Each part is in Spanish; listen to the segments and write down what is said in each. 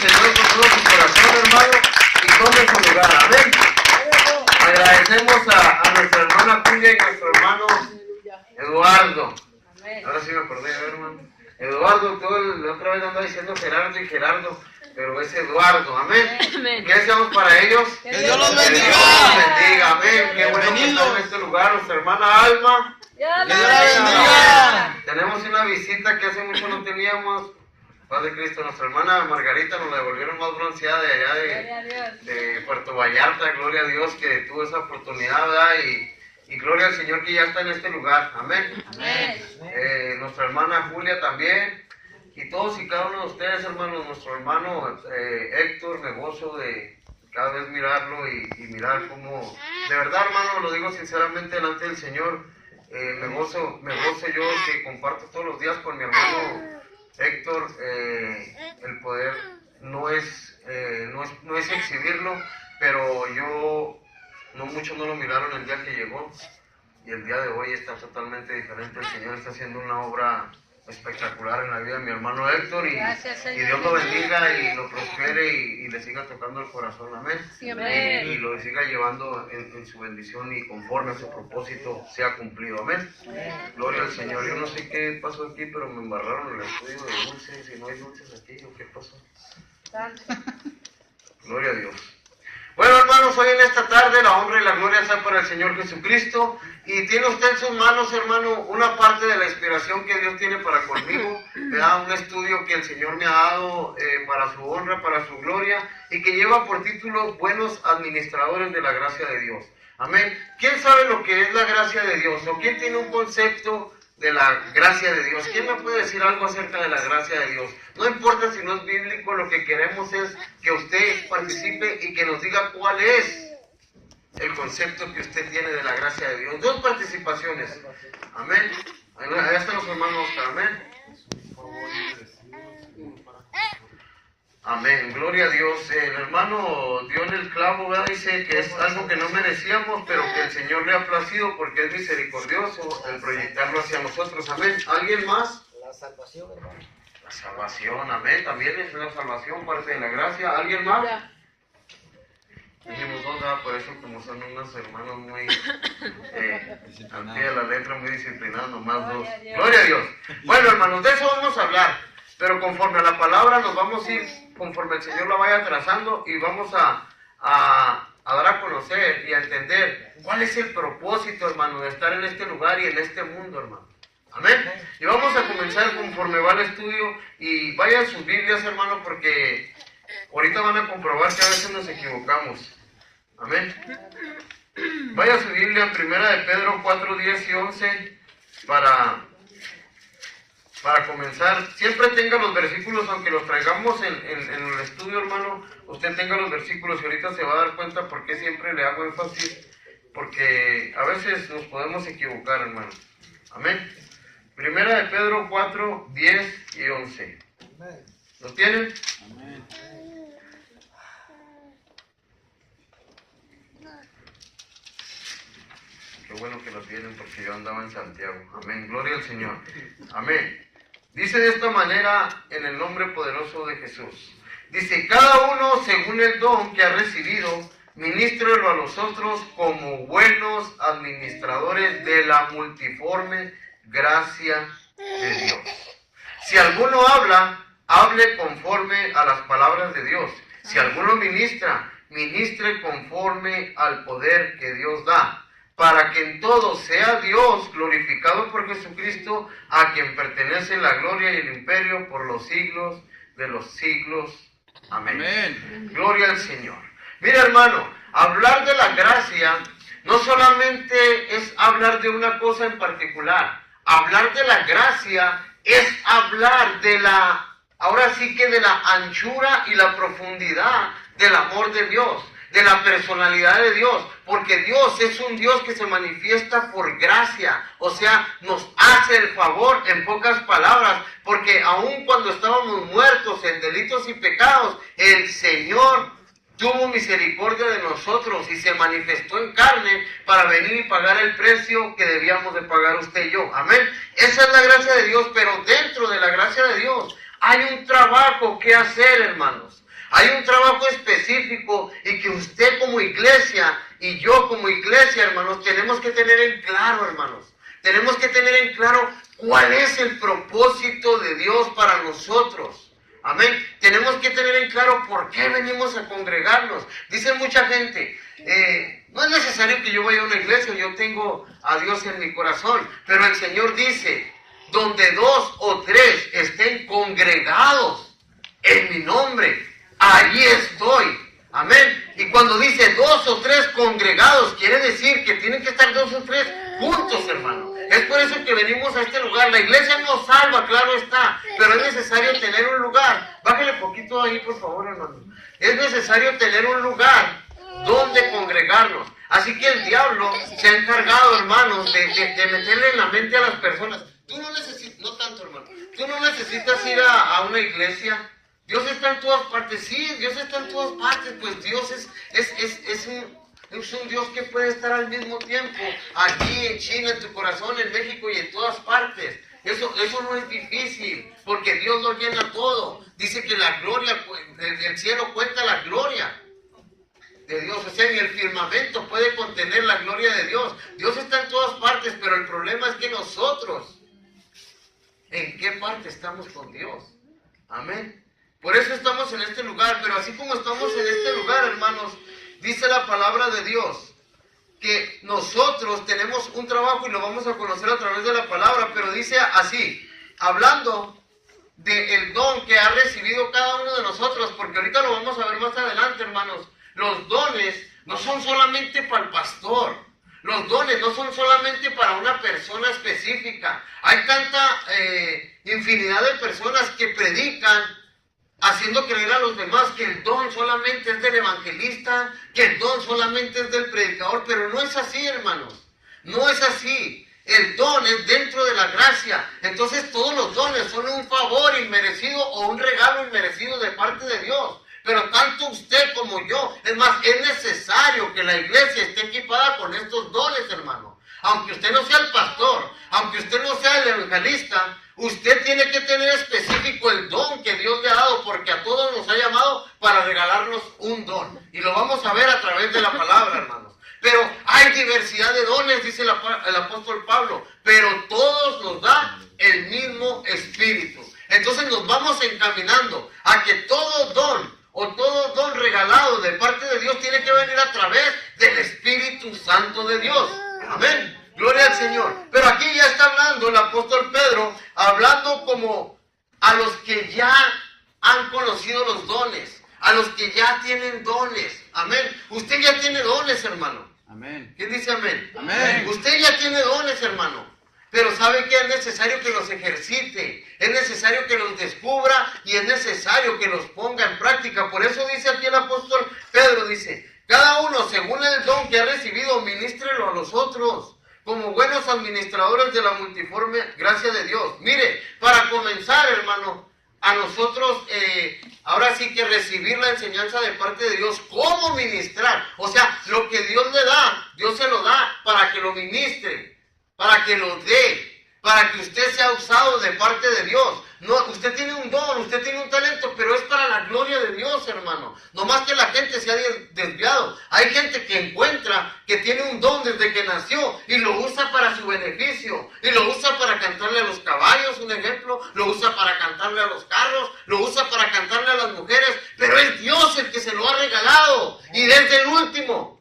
Señor con todo su corazón, hermano, y tome su lugar. Amén. Agradecemos a nuestra hermana Julia y nuestro hermano Eduardo. Ahora sí me acordé, hermano. Eduardo, la otra vez andaba diciendo Gerardo y Gerardo, pero es Eduardo, amén. ¿Qué deseamos para ellos? ¡Que Dios los bendiga! Que Dios los bendiga, amén. Qué bueno que están en este lugar, nuestra hermana Alma. ¡Que Dios la bendiga! Tenemos una visita que hace mucho no teníamos. Padre Cristo, nuestra hermana Margarita nos la devolvieron más bronceada de allá de Puerto Vallarta. Gloria a Dios que tuvo esa oportunidad, ¿verdad? Y gloria al Señor que ya está en este lugar. Amén. Amén. Nuestra hermana Julia también. Y todos y cada uno de ustedes, hermanos. Nuestro hermano Héctor, me gozo de cada vez mirarlo y mirar cómo... De verdad, hermano, lo digo sinceramente delante del Señor. Me gozo yo que comparto todos los días con mi hermano Héctor. El poder no es exhibirlo, pero muchos no lo miraron el día que llegó, y el día de hoy está totalmente diferente. El Señor está haciendo una obra espectacular en la vida de mi hermano Héctor, y Dios lo bendiga y lo prospere y le siga tocando el corazón, amén. Sí, amén. Y lo siga llevando en su bendición y conforme a su propósito sea cumplido, amén. Gloria al Señor. Yo no sé qué pasó aquí, pero me embarraron el estudio de dulces, y no hay dulces aquí, ¿o qué pasó? Gloria a Dios. Bueno, hermanos, hoy en esta tarde la honra y la gloria sea para el Señor Jesucristo. Y tiene usted en sus manos, hermano, una parte de la inspiración que Dios tiene para conmigo. Me da un estudio que el Señor me ha dado para su honra, para su gloria, y que lleva por título Buenos Administradores de la Gracia de Dios. Amén. ¿Quién sabe lo que es la gracia de Dios? ¿O quién tiene un concepto de la gracia de Dios? ¿Quién me puede decir algo acerca de la gracia de Dios? No importa si no es bíblico, lo que queremos es que usted participe y que nos diga cuál es el concepto que usted tiene de la gracia de Dios. 2 participaciones. Amén. Allá están los hermanos. Amén. Amén. Gloria a Dios. El hermano dio en el clavo, ¿verdad? Dice que es algo que no merecíamos, pero que el Señor le ha placido porque es misericordioso el proyectarlo hacia nosotros. Amén. ¿Alguien más? La salvación, hermano. La salvación, amén. También es la salvación, parte de la gracia. ¿Alguien más? Dijimos 2, ¿verdad? Por eso, como son unos hermanos muy al pie de la letra, muy disciplinados, nomás 2. Gloria a Dios. Bueno, hermanos, de eso vamos a hablar, pero conforme a la palabra nos vamos a ir, conforme el Señor la vaya trazando, y vamos a dar a conocer y a entender cuál es el propósito, hermano, de estar en este lugar y en este mundo, hermano. Amén. Y vamos a comenzar conforme va el estudio, y vayan sus Biblias, hermano, porque ahorita van a comprobar que a veces nos equivocamos. Amén. Vaya a su Biblia en 1 de Pedro 4, 10 y 11 para comenzar. Siempre tenga los versículos, aunque los traigamos en el estudio, hermano, usted tenga los versículos, y ahorita se va a dar cuenta por qué siempre le hago énfasis, porque a veces nos podemos equivocar, hermano. Amén. 1 de Pedro 4, 10 y 11. ¿Lo tienen? Amén. Qué bueno que lo tienen, porque yo andaba en Santiago. Amén. Gloria al Señor. Amén. Dice de esta manera, en el nombre poderoso de Jesús. Dice, cada uno según el don que ha recibido, ministrelo a los otros como buenos administradores de la multiforme gracia de Dios. Si alguno habla, hable conforme a las palabras de Dios. Si alguno ministra, ministre conforme al poder que Dios da, para que en todo sea Dios glorificado por Jesucristo, a quien pertenece la gloria y el imperio por los siglos de los siglos. Amén. Amén. Gloria al Señor. Mira, hermano, hablar de la gracia no solamente es hablar de una cosa en particular. Hablar de la gracia es hablar de ahora sí que de la anchura y la profundidad del amor de Dios, de la personalidad de Dios, porque Dios es un Dios que se manifiesta por gracia, o sea, nos hace el favor, en pocas palabras, porque aun cuando estábamos muertos en delitos y pecados, el Señor tuvo misericordia de nosotros y se manifestó en carne para venir y pagar el precio que debíamos de pagar usted y yo. Amén. Esa es la gracia de Dios, pero dentro de la gracia de Dios hay un trabajo que hacer, hermanos. Hay un trabajo específico y que usted como iglesia y yo como iglesia, hermanos, tenemos que tener en claro, hermanos. Tenemos que tener en claro cuál es el propósito de Dios para nosotros. Amén. Tenemos que tener en claro por qué venimos a congregarnos. Dice mucha gente, no es necesario que yo vaya a una iglesia, yo tengo a Dios en mi corazón. Pero el Señor dice, donde 2 o 3 estén congregados en mi nombre, allí estoy. Amén. Y cuando dice 2 o 3 congregados, quiere decir que tienen que estar 2 o 3 juntos, hermano. Es por eso que venimos a este lugar. La iglesia nos salva, claro está, pero es necesario tener un lugar. Bájale poquito ahí, por favor, hermano. Es necesario tener un lugar donde congregarnos. Así que el diablo se ha encargado, hermanos, de meterle en la mente a las personas. Tú no necesitas, no tanto, hermano, tú no necesitas ir a una iglesia. Dios está en todas partes. Sí, Dios está en todas partes. Pues Dios es un Dios que puede estar al mismo tiempo aquí en China, en tu corazón, en México y en todas partes. Eso no es difícil, porque Dios lo llena todo. Dice que la gloria, el cielo cuenta la gloria de Dios. O sea, ni el firmamento puede contener la gloria de Dios. Dios está en todas partes, pero el problema es que nosotros, ¿en qué parte estamos con Dios? Amén. Por eso estamos en este lugar, pero así como estamos en este lugar, hermanos, dice la palabra de Dios que nosotros tenemos un trabajo y lo vamos a conocer a través de la palabra, pero dice así, hablando del don que ha recibido cada uno de nosotros, porque ahorita lo vamos a ver más adelante, hermanos. Los dones no son solamente para el pastor, los dones no son solamente para una persona específica. Hay tanta infinidad de personas que predican haciendo creer a los demás que el don solamente es del evangelista, que el don solamente es del predicador, pero no es así, hermanos. No es así. El don es dentro de la gracia. Entonces todos los dones son un favor inmerecido o un regalo inmerecido de parte de Dios. Pero tanto usted como yo, es más, es necesario que la iglesia esté equipada con estos dones, hermano. Aunque usted no sea el pastor, aunque usted no sea el evangelista, usted tiene que tener específico el don que Dios le ha dado, porque a todos nos ha llamado para regalarnos un don. Y lo vamos a ver a través de la palabra, hermanos. Pero hay diversidad de dones, dice el apóstol Pablo, pero todos nos da el mismo Espíritu. Entonces nos vamos encaminando a que todo don o todo don regalado de parte de Dios tiene que venir a través del Espíritu Santo de Dios. Amén. Gloria al Señor. Pero aquí ya está hablando el apóstol Pedro, hablando como a los que ya han conocido los dones, a los que ya tienen dones. Amén. Usted ya tiene dones, hermano. Amén. ¿Quién dice amén? Amén. Usted ya tiene dones, hermano. Pero ¿sabe qué? Es necesario que los ejercite, es necesario que los descubra y es necesario que los ponga en práctica. Por eso dice aquí el apóstol Pedro, dice, cada uno según el don que ha recibido, ministrelo a los otros, como buenos administradores de la multiforme gracia de Dios. Mire, para comenzar, hermano, a nosotros ahora sí que recibir la enseñanza de parte de Dios, cómo ministrar. O sea, lo que Dios le da, Dios se lo da para que lo ministre, para que lo dé, para que usted sea usado de parte de Dios. No, usted tiene un don, usted tiene un talento, pero es para la gloria de Dios, hermano. No más que la gente se ha desviado. Hay gente que encuentra que tiene un don desde que nació y lo usa para su beneficio. Y lo usa para cantarle a los caballos, un ejemplo. Lo usa para cantarle a los carros. Lo usa para cantarle a las mujeres. Pero es Dios el que se lo ha regalado. Y desde el último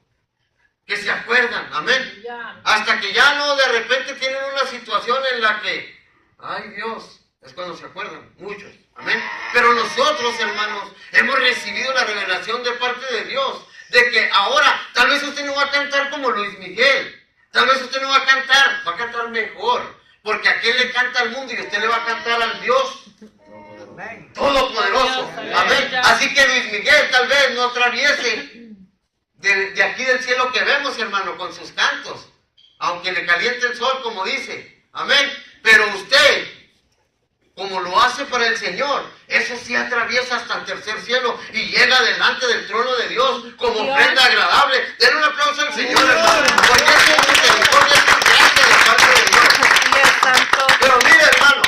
que se acuerdan, amén. Hasta que ya no, de repente tienen una situación en la que, ay Dios, es cuando se acuerdan, muchos, amén. Pero nosotros, hermanos, hemos recibido la revelación de parte de Dios, de que ahora, tal vez usted no va a cantar como Luis Miguel, tal vez usted no va a cantar mejor, porque a aquel le canta al mundo y usted le va a cantar al Dios Todopoderoso, amén. Así que Luis Miguel tal vez no atraviese de aquí del cielo que vemos, hermano, con sus cantos, aunque le caliente el sol, como dice, amén. Pero usted, como lo hace para el Señor, eso sí atraviesa hasta el tercer cielo y llega delante del trono de Dios como ofrenda agradable. Denle un aplauso al Señor, hermano, porque eso es misericordia, es un gracia de parte de Dios. Pero mire, hermano,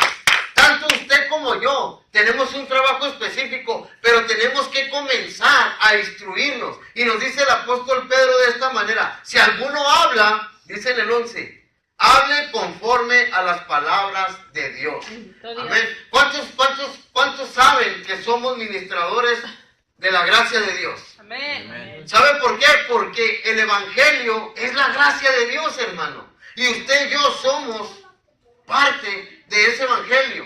tanto usted como yo tenemos un trabajo específico, pero tenemos tenemos que comenzar a instruirnos. Y nos dice el apóstol Pedro de esta manera: si alguno habla, dice en el 11, hable conforme a las palabras de Dios. Amén. ¿Cuántos saben que somos ministradores de la gracia de Dios? Amén. ¿Sabe por qué? Porque el evangelio es la gracia de Dios, hermano. Y usted y yo somos parte de ese evangelio.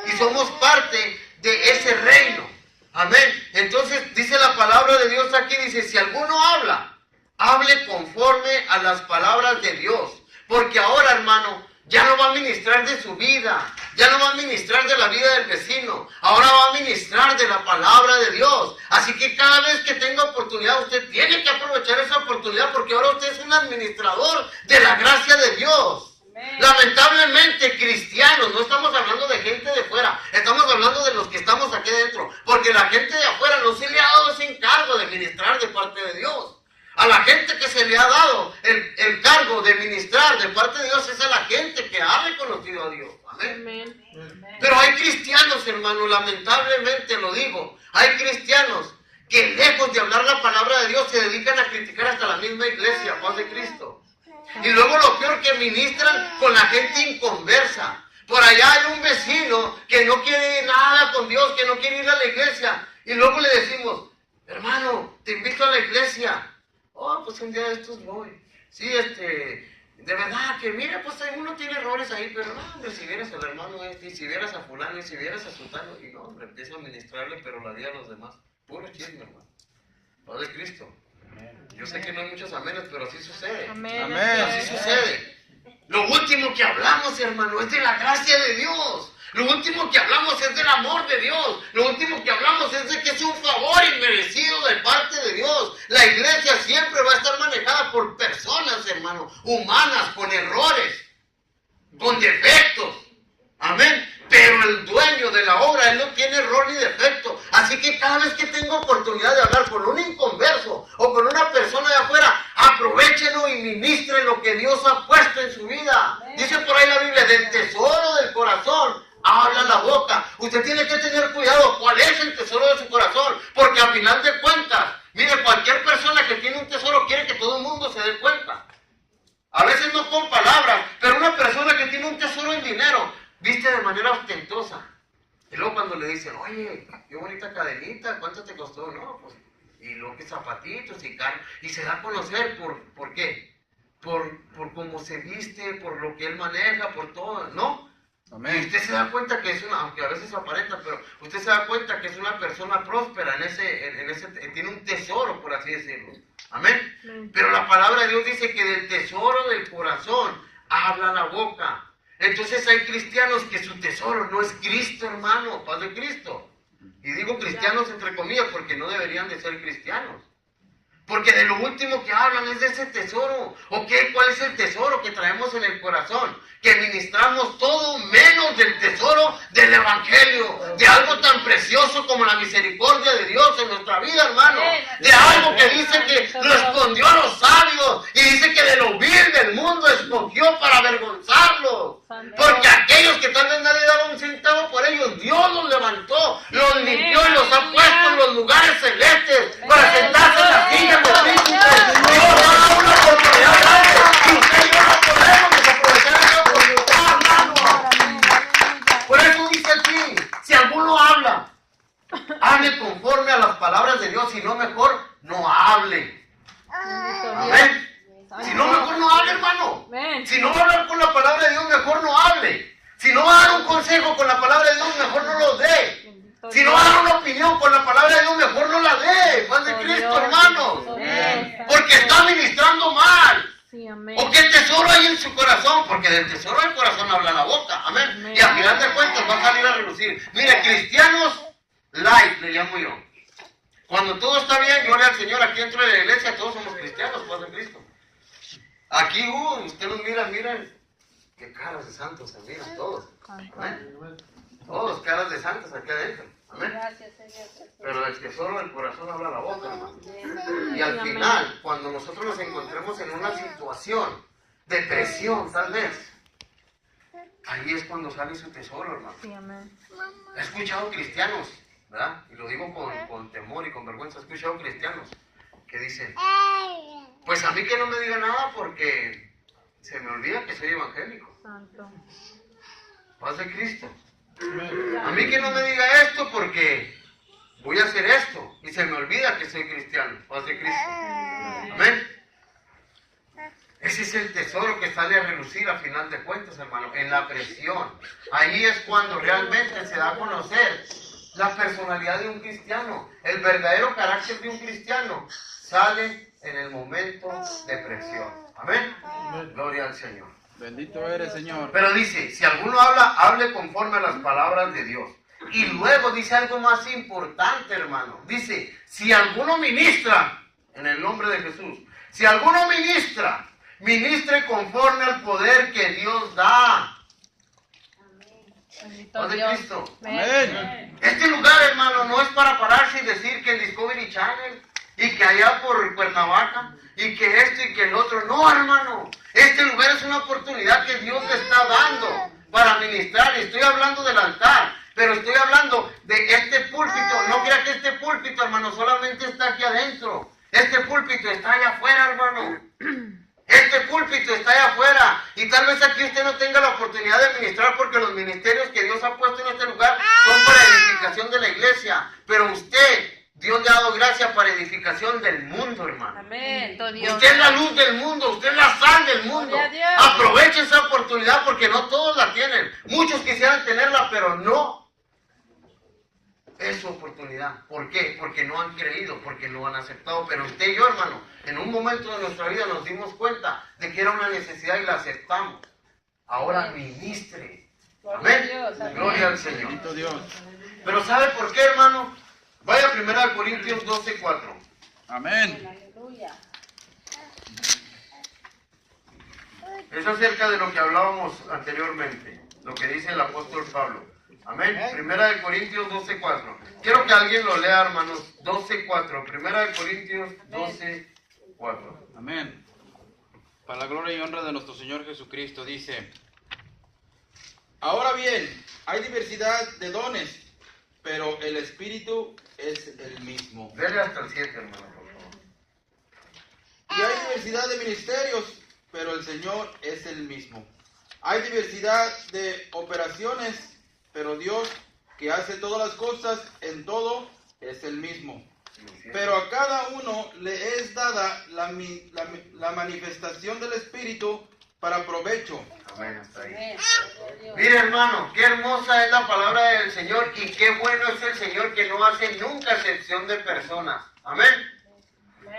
Y somos parte de ese reino. Amén. Entonces dice la palabra de Dios aquí, dice: si alguno habla, hable conforme a las palabras de Dios. Porque ahora, hermano, ya no va a ministrar de su vida, ya no va a ministrar de la vida del vecino, ahora va a ministrar de la palabra de Dios. Así que cada vez que tenga oportunidad, usted tiene que aprovechar esa oportunidad, porque ahora usted es un administrador de la gracia de Dios. Amén. Lamentablemente, cristianos, no estamos hablando de gente de fuera, estamos hablando de los que estamos aquí dentro, porque la gente de afuera no se le ha dado ese encargo de ministrar de parte de Dios. A la gente que se le ha dado el cargo de ministrar de parte de Dios es a la gente que ha reconocido a Dios. Amén. Pero hay cristianos, hermano, lamentablemente lo digo, hay cristianos que lejos de hablar la palabra de Dios se dedican a criticar hasta la misma iglesia, paz de Cristo. Y luego lo peor, que ministran con la gente inconversa. Por allá hay un vecino que no quiere nada con Dios, que no quiere ir a la iglesia. Y luego le decimos: hermano, te invito a la iglesia. Oh, pues un día de estos voy. Sí, de verdad que mira, pues uno tiene errores ahí, pero no, hombre, si vieras al hermano y si vieras a fulano, y si vieras a sultano, y no, hombre, empieza a ministrarle, pero la vida a los demás. Puro chisme, hermano. Paz de Cristo. Yo sé que no hay muchos amenes, pero así sucede. Amén. Así sucede. Lo último que hablamos, hermano, es de la gracia de Dios. Lo último que hablamos es del amor de Dios. Lo último que hablamos es de que es un favor inmerecido de parte de Dios. La iglesia siempre va a estar manejada por personas, hermano, humanas, con errores, con defectos. Amén. Pero el dueño de la obra, él no tiene error ni defecto. Así que cada vez que tenga oportunidad de hablar con un inconverso o con una persona de afuera, aprovechenlo y ministren lo que Dios ha puesto en su vida. Dice por ahí la Biblia: del tesoro del corazón habla la boca. Usted tiene que tener cuidado cuál es el tesoro de su corazón, porque al final de cuentas, mire, cualquier persona que tiene un tesoro quiere que todo el mundo se dé cuenta. A veces no con palabras, pero una persona que tiene un tesoro en dinero viste de manera ostentosa. Y luego cuando le dicen: oye, qué bonita cadenita, ¿cuánto te costó? No, pues, y luego que zapatitos y carne, y se da a conocer ¿por qué? Por cómo se viste, por lo que él maneja, por todo, ¿no? Amén. Y usted se da cuenta que es una, aunque a veces aparenta, pero usted se da cuenta que es una persona próspera, tiene un tesoro, por así decirlo. Amén. Amén. Pero la palabra de Dios dice que del tesoro del corazón habla la boca. Entonces hay cristianos que su tesoro no es Cristo, hermano, paz de Cristo. Y digo cristianos entre comillas porque no deberían de ser cristianos. Porque de lo último que hablan es de ese tesoro. ¿Ok? ¿Cuál es el tesoro que traemos en el corazón? Que ministramos todo menos del tesoro del evangelio. De algo tan precioso como la misericordia de Dios en nuestra vida, hermano. De algo que dice que lo escondió a los sabios. Y dice que de lo vil del mundo escogió para avergonzarlos. Porque aquellos que tal vez nadie daba un centavo por ellos, Dios los levantó, los limpió y los ha puesto en los lugares celestes para sentarse en la silla de príncipes. Dios da una oportunidad grande y usted y yo no podemos desaprovechar esa oportunidad, hermano. Por eso dice aquí: si alguno habla, hable conforme a las palabras de Dios, si no, mejor no hable. Amén. Si no, mejor no hable, hermano. Si no va a hablar con la palabra de Dios, mejor no hable. Si no va a dar un consejo con la palabra de Dios, mejor no lo dé. Si no va a dar una opinión con la palabra de Dios, mejor no la dé. Paz de Cristo, hermano. Porque está ministrando mal. ¿O qué tesoro hay en su corazón? Porque del tesoro del corazón habla la boca. Amén. Y al final de cuentas va a salir a relucir. Mire, cristianos light, le llamo yo. Cuando todo está bien, gloria al Señor, aquí dentro de la iglesia todos somos cristianos, paz de Cristo. Aquí, usted nos mira, miren, qué caras de santos se miran todos. Amén. Todos caras de santos aquí adentro. Amén. Gracias, Señor. Pero del tesoro del corazón habla la boca, hermano. Y al final, cuando nosotros nos encontremos en una situación de presión, tal vez, ahí es cuando sale su tesoro, hermano. Sí, amén. He escuchado cristianos ¿verdad? Y lo digo con temor y con vergüenza. He escuchado cristianos que dicen, pues a mí que no me diga nada porque se me olvida que soy evangélico. Santo. Paz de Cristo. A mí que no me diga esto porque voy a hacer esto y se me olvida que soy cristiano. Paz de Cristo. Amén. Ese es el tesoro que sale a relucir a final de cuentas, hermano, en la presión. Ahí es cuando realmente se da a conocer la personalidad de un cristiano. El verdadero carácter de un cristiano sale en el momento de presión. Amén. Gloria al Señor. Bendito eres, Señor. Pero dice, si alguno habla, hable conforme a las palabras de Dios. Y luego dice algo más importante, hermano. Dice, si alguno ministra, en el nombre de Jesús, si alguno ministra, ministre conforme al poder que Dios da. Bendito Paz de Dios. Cristo. Amén. Este lugar, hermano, no es para pararse y decir que el Discovery Channel y que allá por Cuernavaca y que esto y que el otro. No, hermano. Este lugar es una oportunidad que Dios le está dando para ministrar. Y estoy hablando del altar, pero estoy hablando de este púlpito. No crea que este púlpito, hermano, solamente está aquí adentro. Este púlpito está allá afuera, hermano. Este púlpito está allá afuera. Y tal vez aquí usted no tenga la oportunidad de ministrar porque los ministerios que Dios ha puesto en este lugar son para edificación de la iglesia. Pero usted, Dios le ha dado gracia para edificación del mundo, hermano. Amén. Todo Dios. Usted es la luz del mundo, usted es la sal del mundo. Gloria a Dios. Aproveche esa oportunidad porque no todos la tienen. Muchos quisieran tenerla, pero no es su oportunidad. ¿Por qué? Porque no han creído, porque no han aceptado. Pero usted y yo, hermano, en un momento de nuestra vida nos dimos cuenta de que era una necesidad y la aceptamos. Ahora ministre. Gloria a Amén. Dios, amén. Gloria al Señor. Bendito Dios. Pero ¿sabe por qué, hermano? Vaya primero a Corintios 12:4. Amén. Aleluya. Es acerca de lo que hablábamos anteriormente, lo que dice el apóstol Pablo. Amén. Primera de Corintios 12:4. Quiero que alguien lo lea, hermanos. 12:4. Primera de Corintios 12:4. Amén. Para la gloria y honra de nuestro Señor Jesucristo dice: Ahora bien, hay diversidad de dones, pero el Espíritu es el mismo. Dele hasta el 7, hermano, por favor. Y hay diversidad de ministerios, pero el Señor es el mismo. Hay diversidad de operaciones, pero Dios, que hace todas las cosas en todo, es el mismo. Pero a cada uno le es dada la manifestación del Espíritu para provecho. Amén, hasta ahí. Amén. Mire, hermano, qué hermosa es la palabra del Señor y qué bueno es el Señor que no hace nunca excepción de personas. Amén.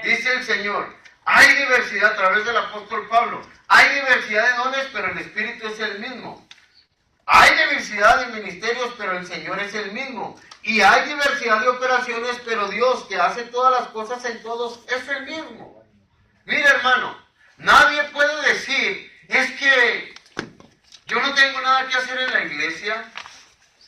Dice el Señor, hay diversidad a través del apóstol Pablo. Hay diversidad de dones, pero el Espíritu es el mismo. Hay diversidad de ministerios, pero el Señor es el mismo. Y hay diversidad de operaciones, pero Dios, que hace todas las cosas en todos, es el mismo. Mire, hermano, nadie puede decir, es que yo no tengo nada que hacer en la iglesia,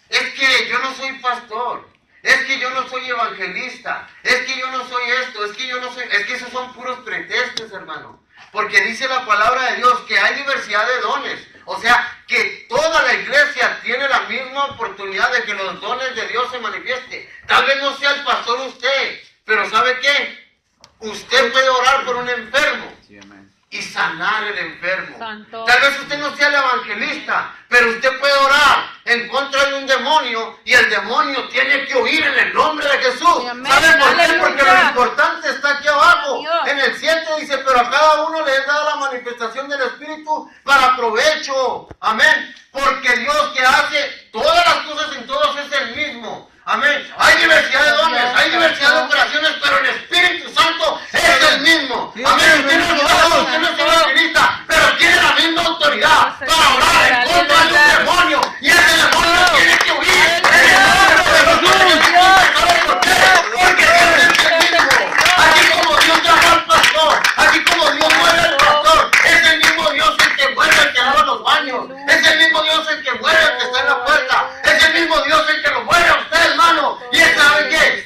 es que yo no soy pastor, es que yo no soy evangelista, es que yo no soy esto, es que yo no soy... Es que esos son puros pretextos, hermano. Porque dice la palabra de Dios que hay diversidad de dones. O sea, que toda la iglesia tiene la misma oportunidad de que los dones de Dios se manifiesten. Tal vez no sea el pastor usted, pero ¿sabe qué? Usted puede orar por un enfermo Sí, amén. y sanar el enfermo. Santo. Tal vez usted no sea el evangelista, pero usted puede orar en contra de un demonio y el demonio tiene que huir en el nombre de Jesús. Sí, amén. ¿Sabe por qué? Aleluya. Porque lo importante está aquí abajo. Dios. En el 7 dice, pero a cada uno le es dada la manifestación del Espíritu para provecho. Amén. Porque Dios que hace todas las cosas en todos es el mismo. Amén. Hay diversidad de dones, hay diversidad de operaciones, pero el Espíritu Santo es el mismo. Amén. Usted no es pastor, usted no es evangelista, pero tiene la misma autoridad para orar en contra de un demonio. Y ese demonio tiene que huir. En el nombre de Jesús. ¿Sabe por qué? Porque Dios es el mismo. Así como Dios llama al pastor, así como Dios mueve al pastor, es el mismo Dios el que mueve al que lava los baños, es el mismo Dios el que mueve al que está en la puerta, es el mismo Dios el que lo mueve a usted, hermano. Y él sabe que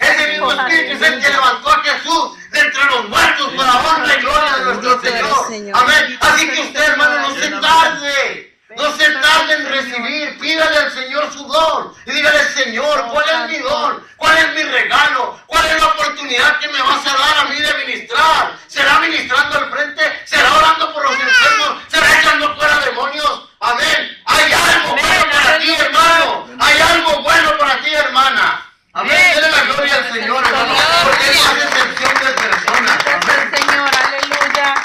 que me vas a dar a mí de ministrar? ¿Será ministrando al frente? ¿Será orando por los enfermos? ¿Será echando fuera demonios? Amén. Hay algo bueno para ti, hermano. Hay algo bueno para ti, hermana. Amén. Denle la gloria al Señor, hermano. Porque Él no hace excepción de personas. Gracias, Señor, aleluya.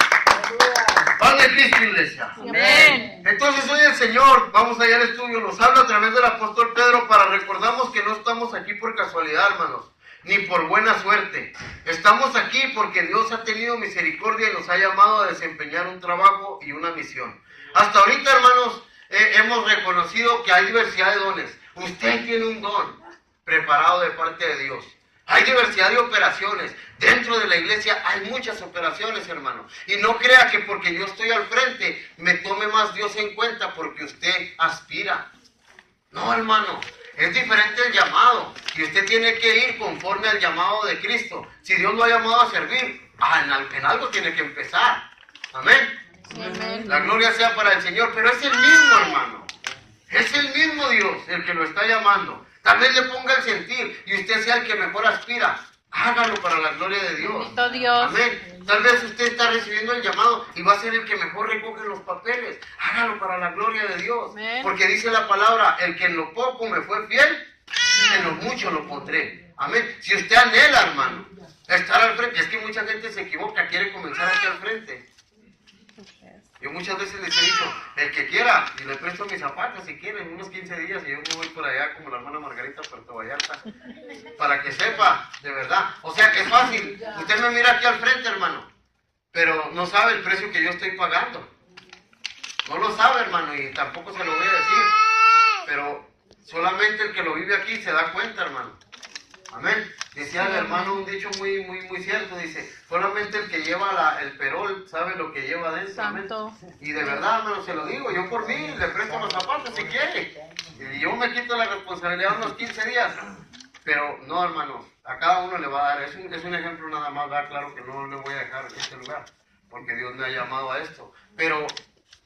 Paz de Cristo, iglesia. Amén. Entonces hoy el Señor, vamos allá al estudio, nos habla a través del apóstol Pedro para recordarnos que no estamos aquí por casualidad, hermanos, ni por buena suerte. Estamos aquí porque Dios ha tenido misericordia y nos ha llamado a desempeñar un trabajo y una misión. Hasta ahorita, hermanos, hemos reconocido que hay diversidad de dones. Usted tiene un don preparado de parte de Dios. Hay diversidad de operaciones. Dentro de la iglesia hay muchas operaciones, hermano. Y no crea que porque yo estoy al frente, me tome más Dios en cuenta porque usted aspira. No, hermano. Es diferente el llamado. Y usted tiene que ir conforme al llamado de Cristo. Si Dios lo ha llamado a servir, en algo tiene que empezar. Amén. Amén. La gloria sea para el Señor. Pero es el mismo, hermano. Es el mismo Dios el que lo está llamando. Tal vez le ponga el sentir y usted sea el que mejor aspira. Hágalo para la gloria de Dios. Bendito Dios. Amén. Tal vez usted está recibiendo el llamado y va a ser el que mejor recoge los papeles. Hágalo para la gloria de Dios. Amén. Porque dice la palabra, el que en lo poco me fue fiel, en lo mucho lo pondré. Amén. Si usted anhela, hermano, estar al frente, es que mucha gente se equivoca, quiere comenzar aquí al frente. Yo muchas veces les he dicho, el que quiera, y le presto mis zapatos si quieren, unos 15 días, y yo me voy por allá como la hermana Margarita Puerto Vallarta, para que sepa, de verdad. O sea que es fácil. Usted me mira aquí al frente, hermano, pero no sabe el precio que yo estoy pagando. No lo sabe, hermano, y tampoco se lo voy a decir. Pero solamente el que lo vive aquí se da cuenta, hermano. Amén. Decía el hermano un dicho muy cierto, dice, solamente el que lleva el perol sabe lo que lleva adentro. Amén. Santo. Y de verdad, hermano, se lo digo, yo por mí le presto los zapatos si quiere. Y yo me quito la responsabilidad unos 15 días. Pero no, hermano, a cada uno le va a dar, es un ejemplo nada más, da claro que no le voy a dejar en este lugar, porque Dios me ha llamado a esto. Pero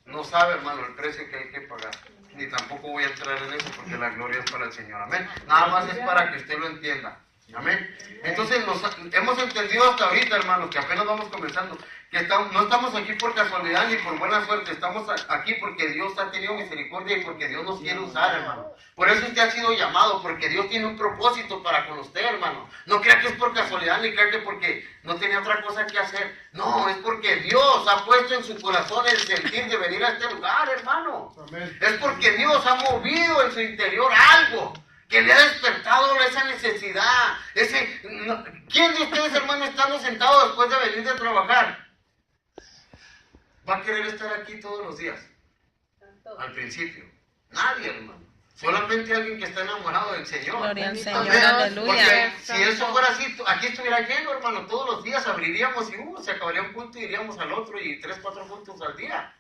no sabe, hermano, el precio que hay que pagar. Ni tampoco voy a entrar en eso porque la gloria es para el Señor. Amén. Nada más es para que usted lo entienda. Amén. Entonces hemos entendido hasta ahorita, hermanos, que apenas vamos comenzando, que no estamos aquí por casualidad ni por buena suerte, estamos aquí porque Dios ha tenido misericordia y porque Dios nos quiere usar, hermano. Por eso usted ha sido llamado, porque Dios tiene un propósito para con usted, hermano. No crea que es por casualidad, ni crea que porque no tenía otra cosa que hacer. No, es porque Dios ha puesto en su corazón el sentir de venir a este lugar, hermano. Amén. Es porque Dios ha movido en su interior algo que le ha despertado esa necesidad. ¿Quién de ustedes, hermano, estando sentado después de venir de trabajar, va a querer estar aquí todos los días? Al principio. Nadie, hermano. Solamente alguien que está enamorado del Señor. Gloria al Señor, Amén. aleluya. Porque si eso fuera así, aquí estuviera lleno, hermano. Todos los días abriríamos y se acabaría un punto y iríamos al otro y 3, 4 puntos al día.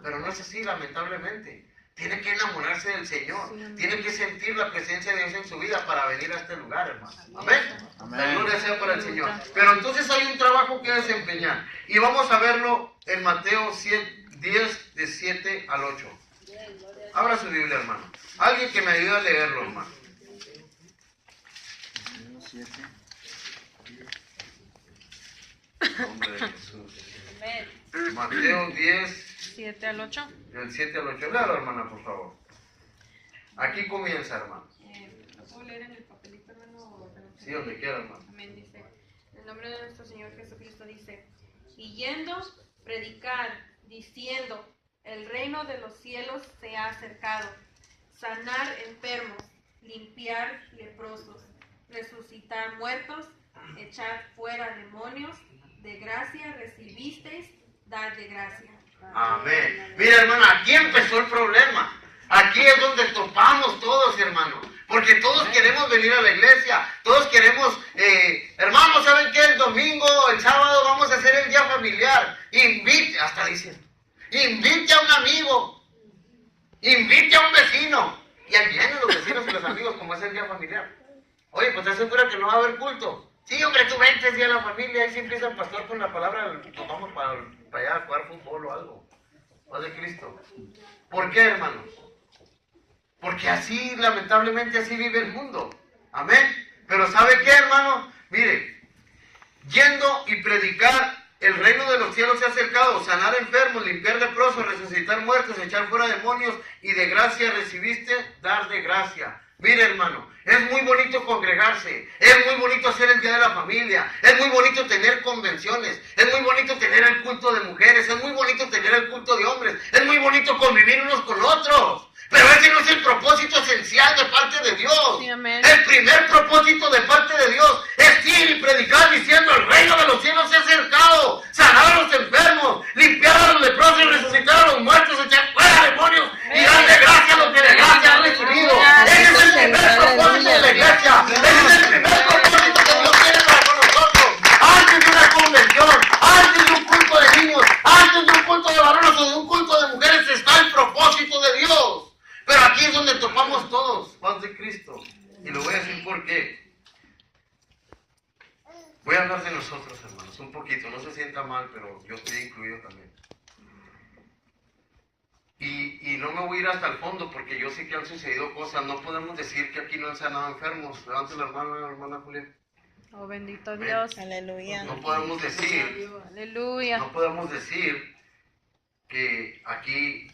Pero no es así, lamentablemente. Tiene que enamorarse del Señor. Tiene que sentir la presencia de Dios en su vida para venir a este lugar, hermano. Amén. La gloria sea para el Señor. Pero entonces hay un trabajo que desempeñar. Y vamos a verlo en Mateo 10, de 7 al 8. Abra su Biblia, hermano. Alguien que me ayude a leerlo, hermano. En nombre de Jesús. Mateo 10. 7 al 8. Del 7 al 8. Léalo, hermana, por favor. Aquí comienza, hermano. ¿Lo puedo leer en el papelito, hermano? Sí, donde quiera, hermano. Amén, dice. En el nombre de nuestro Señor Jesucristo dice, y yendo, predicar, diciendo, el reino de los cielos se ha acercado. Sanar enfermos, limpiar leprosos, resucitar muertos, echar fuera demonios, de gracia recibisteis, dad de gracia. Amén. Mira, hermana, aquí empezó el problema. Aquí es donde topamos todos, hermano. Porque todos queremos venir a la iglesia. Todos queremos, hermanos, ¿saben qué? El domingo, el sábado vamos a hacer el día familiar. Invite, hasta dicen, invite a un amigo. Invite a un vecino. Y ahí vienen los vecinos y los amigos como es el día familiar. Oye, pues ¿estás segura que no va a haber culto? Sí, hombre, tú vente el día de la familia. Ahí se empieza el pastor con la palabra, nos vamos para allá a jugar fútbol o algo. Paz de Cristo. ¿Por qué, hermanos? Porque así, lamentablemente, así vive el mundo. Amén. Pero ¿sabe qué, hermano? Mire, yendo y predicar el reino de los cielos se ha acercado, sanar enfermos, limpiar leprosos, resucitar muertos, echar fuera demonios, y de gracia recibiste, dar de gracia. Mire, hermano, es muy bonito congregarse, es muy bonito hacer el día de la familia, es muy bonito tener convenciones, es muy bonito tener el culto de mujeres, es muy bonito tener el culto de hombres, es muy bonito convivir unos con otros. Pero ese no es el propósito esencial de parte de Dios. Sí, amén. El primer propósito de parte de Dios es ir y predicar diciendo: el reino de los cielos se ha acercado, sanar a los enfermos, limpiar a los leprosos y resucitar a los muertos, echar fuera demonios y darle gracia a los que de gracia han recibido. Ese es el primer propósito de la iglesia. Ese es el primer propósito que Dios tiene para con nosotros. Antes de una convención, antes de un culto de niños, antes de un culto de varones o de un culto de mujeres está el propósito de Dios. Pero aquí es donde topamos todos, paz de Cristo. Y lo voy a decir por qué. Voy a hablar de nosotros, hermanos, un poquito. No se sienta mal, pero yo estoy incluido también. Y no me voy a ir hasta el fondo porque yo sé que han sucedido cosas. No podemos decir que aquí no han sanado enfermos. Levante la hermana Julia. Oh, bendito Dios. Aleluya. No podemos decir, Aleluya. no podemos decir que aquí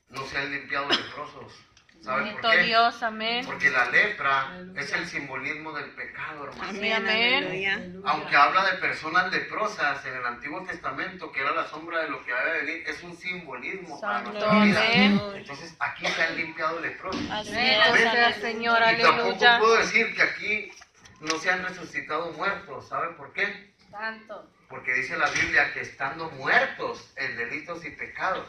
no se han limpiado leprosos. ¿Saben por Bendito qué? Dios, amén. Porque la lepra es el simbolismo del pecado, hermano. Sí, amén. Aleluya. Aunque habla de personas leprosas en el Antiguo Testamento, que era la sombra de lo que había de venir, es un simbolismo para Santo, nuestra vida. amén. Entonces aquí se han limpiado leprosos. Así Bendito es. sea el Señor, Y tampoco aleluya. puedo decir que aquí no se han resucitado muertos. ¿Saben por qué? Santo. Porque dice la Biblia que estando muertos en delitos y pecados,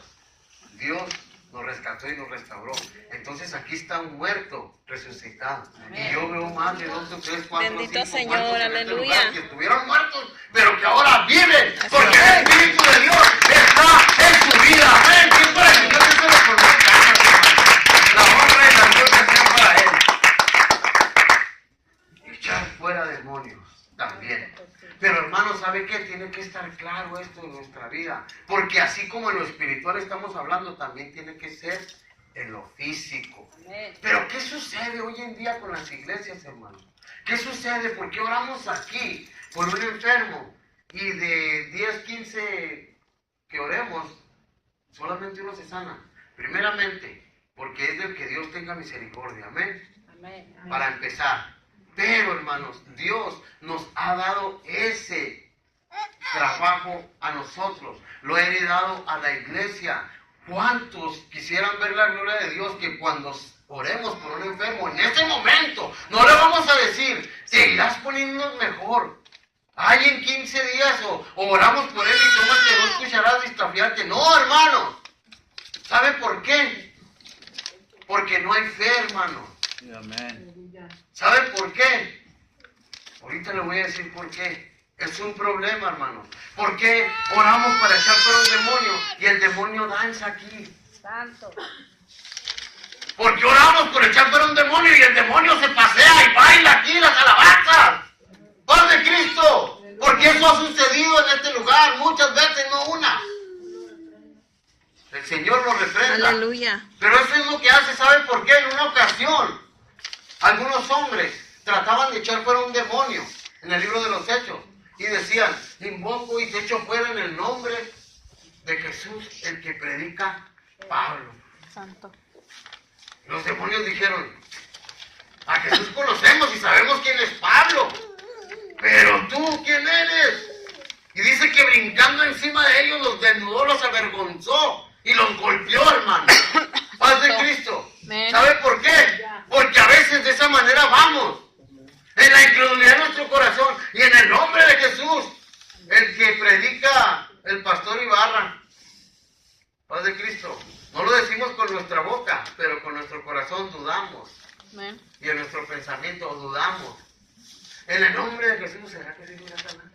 Dios nos rescató y nos restauró. Entonces aquí está un muerto resucitado. Y yo veo más de 2 o 3, 4, Bendito 5 Señor, muertos en este aleluya. lugar que estuvieron muertos, pero que ahora viven. Porque el Espíritu de Dios está en su vida. Amén. ¿Quién para que Dios se lo conozca? La honra y la gloria sean para Él. Echar fuera demonios también. Pero hermano, ¿sabe qué? Tiene que estar claro esto en nuestra vida. Porque así como en lo espiritual estamos hablando, también tiene que ser en lo físico. Pero ¿qué sucede hoy en día con las iglesias, hermano? ¿Qué sucede? ¿Por qué oramos aquí por un enfermo? Y de 10, 15 que oremos, solamente uno se sana. Primeramente, porque es del que Dios tenga misericordia. Amén. Para empezar. Pero, hermanos, Dios nos ha dado ese trabajo a nosotros. Lo ha heredado a la iglesia. ¿Cuántos quisieran ver la gloria de Dios que cuando oremos por un enfermo, en este momento, no le vamos a decir, te irás poniendo mejor? Ay, en 15 días o oramos por él y tómate 2 cucharadas de estafiarte. No, hermano. ¿Sabe por qué? Porque no hay fe, hermano. Amén. ¿Sabe por qué? Ahorita le voy a decir por qué. Es un problema, hermano. ¿Por qué oramos para echar fuera un demonio y el demonio danza aquí? Santo. Porque oramos por echar fuera un demonio y el demonio se pasea y baila aquí las alabanzas. ¡Paz de Cristo! Porque eso ha sucedido en este lugar muchas veces, no una. El Señor lo reprenda. Aleluya. Pero eso es lo que hace, ¿saben por qué? En una ocasión, algunos hombres trataban de echar fuera un demonio en el libro de los Hechos y decían, invoco y te echo fuera en el nombre de Jesús, el que predica Pablo. Santo. Los demonios dijeron, a Jesús conocemos y sabemos quién es Pablo, pero tú, ¿quién eres? Y dice que brincando encima de ellos los desnudó, los avergonzó y los golpeó, hermano. Paz de Cristo. Amén. ¿Sabe por qué? Porque a veces de esa manera vamos. En la incredulidad de nuestro corazón y en el nombre de Jesús, el que predica el pastor Ibarra. Paz de Cristo. No lo decimos con nuestra boca, pero con nuestro corazón dudamos. Amén. Y en nuestro pensamiento dudamos. En el nombre de Jesús, ¿será que sí irá a sanar?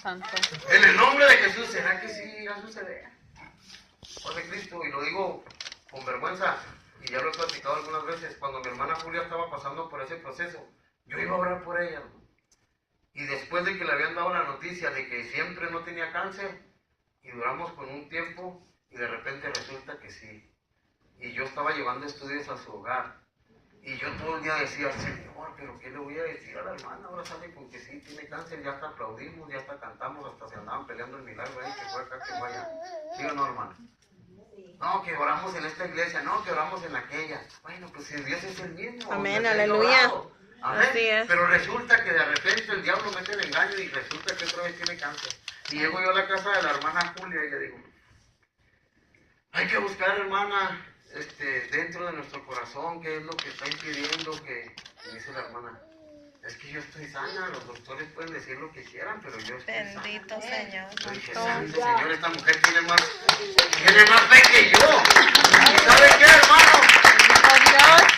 Santo. En el nombre de Jesús, ¿será que sí irá a suceder? Paz de Cristo, y lo digo con vergüenza, y ya lo he platicado algunas veces, cuando mi hermana Julia estaba pasando por ese proceso, yo iba a orar por ella. Y después de que le habían dado la noticia de que siempre no tenía cáncer, y duramos con un tiempo, y de repente resulta que sí. Y yo estaba llevando estudios a su hogar. Y yo todo el día decía, Señor, pero ¿qué le voy a decir a la hermana? Ahora sale con que sí, tiene cáncer, ya hasta aplaudimos, ya hasta cantamos, hasta se andaban peleando el milagro ahí, que fue acá, que vaya. Digo, no, hermano. No, que oramos en esta iglesia, no, que oramos en aquella. Bueno, pues si Dios es el mismo. Amén, Dios es aleluya. orado. Amén. Así es. Pero resulta que de repente el diablo mete el engaño y resulta que otra vez tiene cáncer. Y llego yo a la casa de la hermana Julia y le digo, hay que buscar, hermana, dentro de nuestro corazón, qué es lo que está impidiendo que... Y dice la hermana, es que yo estoy sana, los doctores pueden decir lo que quieran, pero yo estoy sana. Bendito Señor. Yo dije, santo Señor, esta mujer tiene más fe que yo. ¿Y sabe qué, hermano?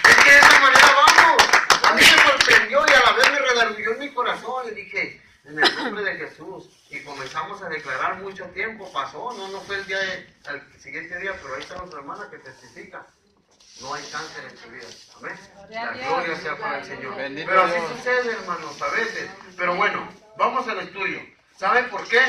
Es que de esa manera vamos. A mí me sorprendió y a la vez me redarguyó en mi corazón. Y dije, en el nombre de Jesús. Y comenzamos a declarar mucho tiempo. Pasó, no fue el día al siguiente día, pero ahí está nuestra hermana que testifica. No hay cáncer en tu vida. Amén. La gloria sea para el Señor. Bendito Pero así Dios. sucede, hermanos, a veces. Pero bueno, vamos al estudio. ¿Saben por qué?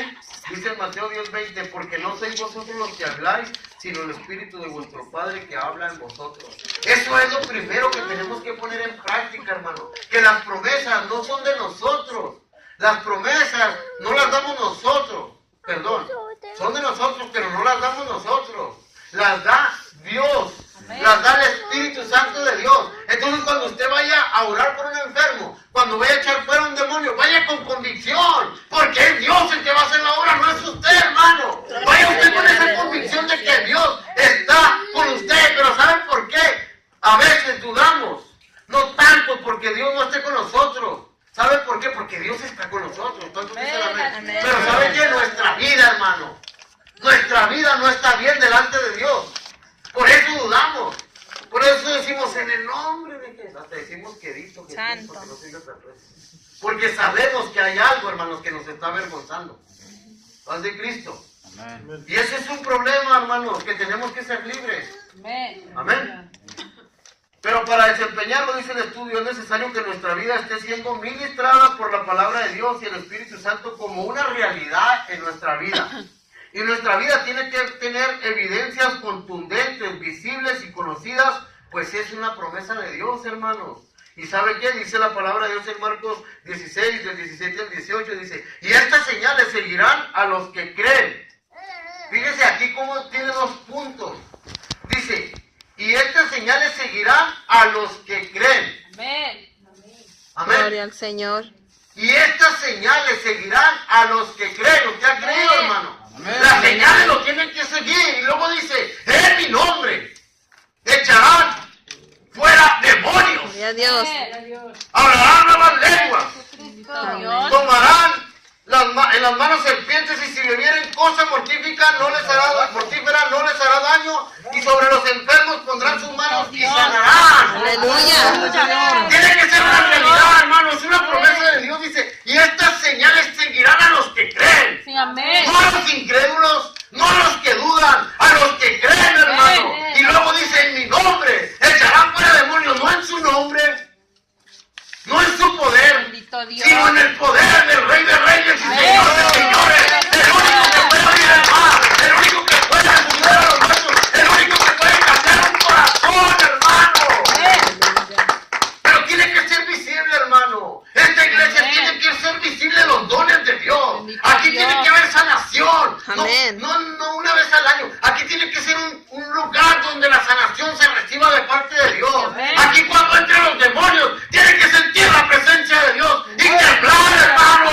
Dice en Mateo 10:20, porque no sois vosotros los que habláis, sino el Espíritu de vuestro Padre que habla en vosotros. Eso es lo primero que tenemos que poner en práctica, hermano. Que las promesas no son de nosotros. Las promesas no las damos nosotros. Perdón, son de nosotros, pero no las damos nosotros. Las da Dios. Las da el Espíritu Santo de Dios. Entonces cuando usted vaya a orar por un enfermo, cuando vaya a echar fuera un demonio, vaya con convicción, porque es Dios el que va a hacer la obra, no es usted, hermano. Vaya usted con esa convicción de que Dios está con usted. Pero ¿saben por qué? A veces dudamos. No tanto porque Dios no esté con nosotros. ¿Saben por qué? Porque Dios está con nosotros. Entonces, dice la mente. Pero ¿saben qué? Nuestra vida, hermano, nuestra vida no está bien delante de Dios. Por eso dudamos. Por eso decimos en el nombre de Jesús. Hasta decimos que Cristo, que Santo. porque no sigas atrás. Porque sabemos que hay algo, hermanos, que nos está avergonzando. Paz de Cristo. Amén. Y ese es un problema, hermanos, que tenemos que ser libres. Amén. Pero para desempeñarlo, dice el estudio, es necesario que nuestra vida esté siendo ministrada por la palabra de Dios y el Espíritu Santo como una realidad en nuestra vida. Y nuestra vida tiene que tener evidencias contundentes, visibles y conocidas, pues es una promesa de Dios, hermanos. ¿Y sabe qué? Dice la palabra de Dios en Marcos 16, del 17 al 18, dice, y estas señales seguirán a los que creen. Fíjese aquí cómo tiene dos puntos. Dice, y estas señales seguirán a los que creen. Amén. Gloria al Señor. Y estas señales seguirán a los que creen. ¿Usted ha creído, hermano? Amén. Las señales lo tienen que seguir. Y luego dice, en mi nombre echarán fuera demonios. Gloria a Dios. Hablarán nuevas lenguas. Dios. Tomarán en las manos serpientes y si bebieren cosa mortífera no les hará daño. Y sobre los enfermos pondrán sus manos y sanarán. Aleluya. Tiene que ser una realidad, hermano. Es una promesa de Dios. Dice, y estas señales seguirán a los que creen. No a los incrédulos, no a los que dudan, a los que creen, hermano. Y luego dice, en mi nombre echarán fuera demonios, no en su nombre, no en su poder, sino en el poder del Rey de Reyes y Señor de Señores. El único que puede abrir el mar, el único que puede ayudar a los muertos, el único que puede cambiar un corazón, hermano. Pero tiene que ser visible, hermano. Esta iglesia tiene que ser visible los dones de Dios. Aquí tiene que haber sanación. Amén. No una vez al año. Aquí tiene que ser un lugar donde la sanación se reciba de parte de Dios. Aquí cuando entren los demonios, tiene que sentir la presencia de Dios y temblar, hermano.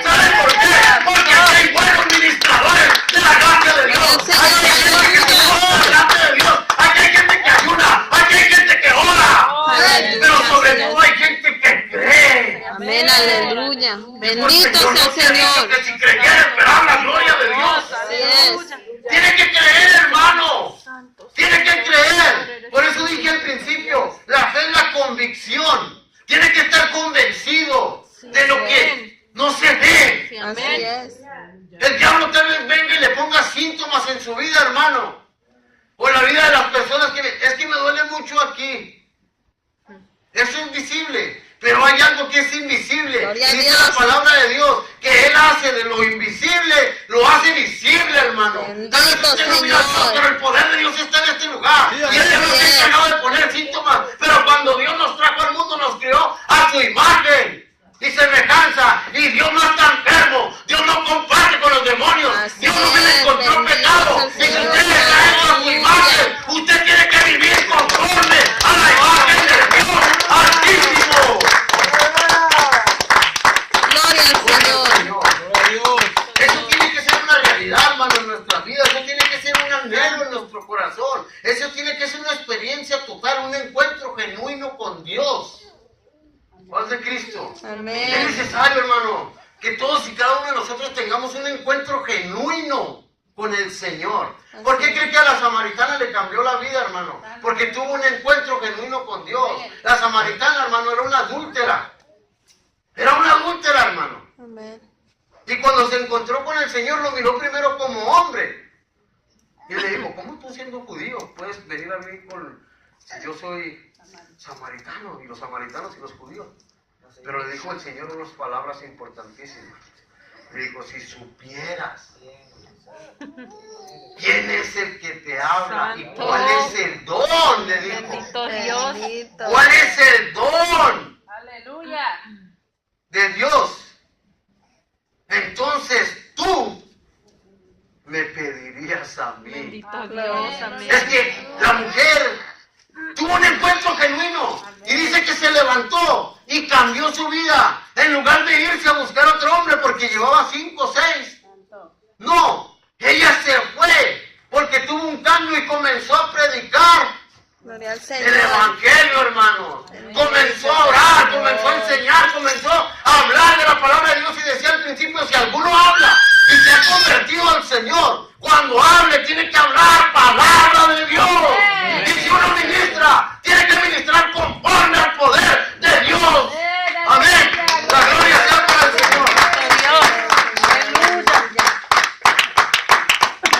¿Saben por qué? Porque aquí hay buenos ministradores de la gracia de Dios. Aquí hay gente que se pone delante de Dios. Aquí hay gente que ayuda. Aquí hay gente que ora. Pero sobre todo hay gente que cree. Amén, aleluya. Porque Bendito yo sea no el te he dicho Señor. que si creyera esperar la gloria de Dios. Así es. Tiene que creer, hermano. Tiene que creer. Por eso dije al principio, la fe es la convicción. Tiene que estar convencido de lo que no se ve. Así es. El diablo tal vez venga y le ponga síntomas en su vida, hermano. O en la vida de las personas es que me duele mucho aquí. Eso es visible. Pero hay algo que es invisible. Gloria a Dice Dios. la palabra de Dios que Él hace de lo invisible, lo hace visible, hermano. Bendito Tal vez usted no mira, Señor. pero el poder de Dios está en este lugar. Sí, Y el amén. diablo se ha encargado de poner síntomas semejanza. Y Dios no está enfermo. Dios no comparte con los demonios. Así Dios no le es, encontró bendito pecado. sea Y el si Señor. usted le está hecho a su imagen, usted tiene que vivir conforme a la imagen del Dios Altísimo. Gloria al Gloria al Señor. Señor. Gloria a Dios. Eso tiene que ser una realidad, hermano, en nuestra vida. Eso tiene que ser un anhelo en nuestro corazón. Eso tiene que ser una experiencia total, un encuentro genuino con Dios. Paz de Cristo. Es Amén. necesario, hermano, que todos y cada uno de nosotros tengamos un encuentro genuino con el Señor. ¿Por qué cree que a la samaritana le cambió la vida, hermano? Porque tuvo un encuentro genuino con Dios. La samaritana, hermano, era una adúltera. Era una adúltera, hermano. Amén. Y cuando se encontró con el Señor, lo miró primero como hombre. Y le dijo, ¿cómo tú siendo judío puedes venir a mí si yo soy samaritano? Y los samaritanos y los judíos. Pero le dijo el Señor unas palabras importantísimas. Le dijo, si supieras quién es el que te habla y Santo. cuál es el don, le dijo. Bendito Dios. Bendito. ¿Cuál es el don Aleluya. de Dios? Entonces tú me pedirías a mí. Bendito Dios. Amén. Es que la mujer tuvo un encuentro genuino y dice que se levantó y cambió su vida. En lugar de irse a buscar otro hombre porque llevaba 5 o 6. Santo. No, ella se fue porque tuvo un cambio y comenzó a predicar Gloria al el Señor. evangelio, hermanos. Comenzó a orar, comenzó a enseñar, comenzó a hablar de la palabra de Dios y decía al principio, si alguno habla y se ha convertido al Señor, cuando hable tiene que hablar palabra de Dios. Y si uno ministra, tiene que ministrar conforme al poder de Dios. Amén. La gloria sea para el Señor.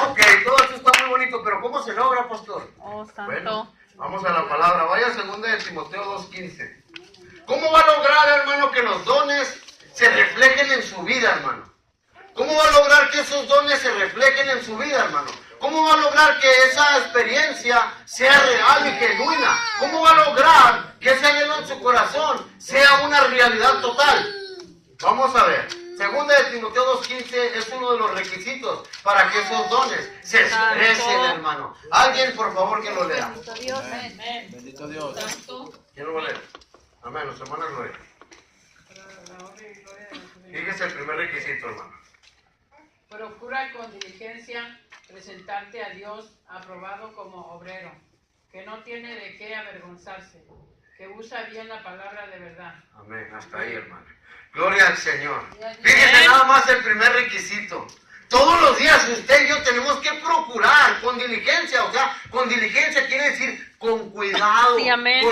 Ok, todo esto está muy bonito, pero ¿cómo se logra, pastor? Oh, santo. Bueno, vamos a la palabra. Vaya a 2 de Timoteo 2:15. ¿Cómo va a lograr, hermano, que los dones se reflejen en su vida, hermano? ¿Cómo va a lograr que esos dones se reflejen en su vida, hermano? ¿Cómo va a lograr que esa experiencia sea real y genuina? ¿Cómo va a lograr que ese anhelo en su corazón sea una realidad total? Vamos a ver. 2 de Timoteo 2:15 es uno de los requisitos para que esos dones se expresen, hermano. Alguien, por favor, que lo lea. Bendito Dios. Bendito Dios. ¿Quién lo va a leer? Amén, nuestra hermana Gloria. Fíjese el primer requisito, hermano. Procura con diligencia presentarte a Dios aprobado como obrero, que no tiene de qué avergonzarse, que usa bien la palabra de verdad. Amén, hasta ahí, hermano. Gloria al Señor. Fíjese nada más el primer requisito. Todos los días usted y yo tenemos que procurar con diligencia, o sea, con diligencia quiere decir con cuidado. Sí, amén.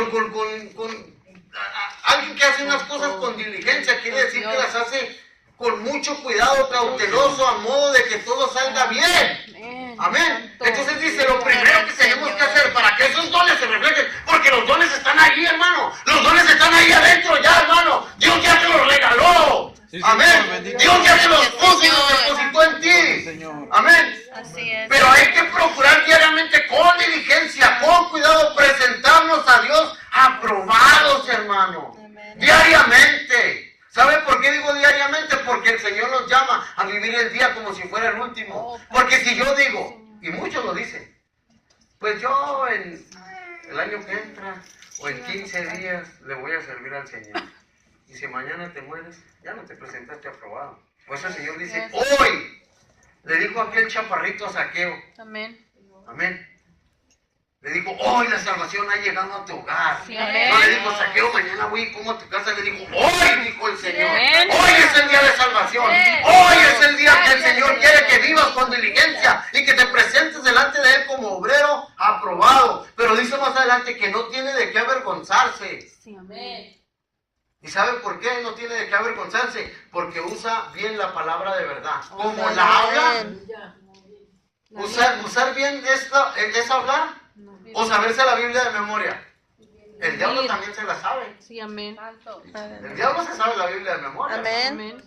Alguien que hace unas cosas con diligencia quiere decir que las hace con mucho cuidado, cauteloso, a modo de que todo salga bien. Amén. Entonces dice, lo primero que tenemos que hacer para que esos dones se reflejen, porque los dones están ahí, hermano. Los dones están ahí adentro ya, hermano. Dios ya te los regaló. Sí, Señor, Amén. bendito Dios ya Dios. te los puso y los depositó en ti. Señor. Amén. Así es. Pero hay que procurar diariamente con diligencia, con cuidado, presentarnos a Dios aprobados, hermano. Diariamente. ¿Sabe por qué digo diariamente? Porque el Señor nos llama a vivir el día como si fuera el último. Porque si yo digo, y muchos lo dicen, pues yo en el año que entra o en 15 días le voy a servir al Señor. Y si mañana te mueres, ya no te presentaste aprobado. Pues el Señor dice, hoy le dijo aquel chaparrito a Zaqueo, Amén. amén. Le dijo, hoy la salvación ha llegado a tu hogar. Sí, amén. No le dijo, Zaqueo, mañana voy y como a tu casa. Le dijo, hoy, dijo el Señor. Amén. Hoy es el día de salvación. Sí. Hoy es el día que el Señor quiere que vivas con diligencia y que te presentes delante de Él como obrero aprobado. Pero dice más adelante que no tiene de qué avergonzarse. Sí, amén. ¿Y sabe por qué no tiene de qué avergonzarse? Porque usa bien la palabra de verdad. Como la habla, usar bien es hablar. O saberse la Biblia de memoria. El diablo también se la sabe. Sí, amén. El diablo se sabe la Biblia de memoria. Amén. Amén.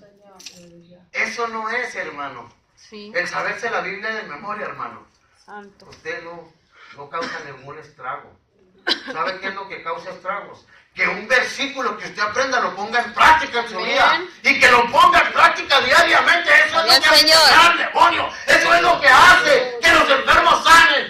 Eso no es, hermano. Sí. El saberse la Biblia de memoria, hermano. Santo. Usted no causa ningún estrago. ¿Sabe qué es lo que causa estragos? que un versículo que usted aprenda lo ponga en práctica en su Amén. vida. Y que lo ponga en práctica diariamente. Eso es lo Amén, que hace Señor. quitar al demonio. Eso es lo que hace que los enfermos sanen.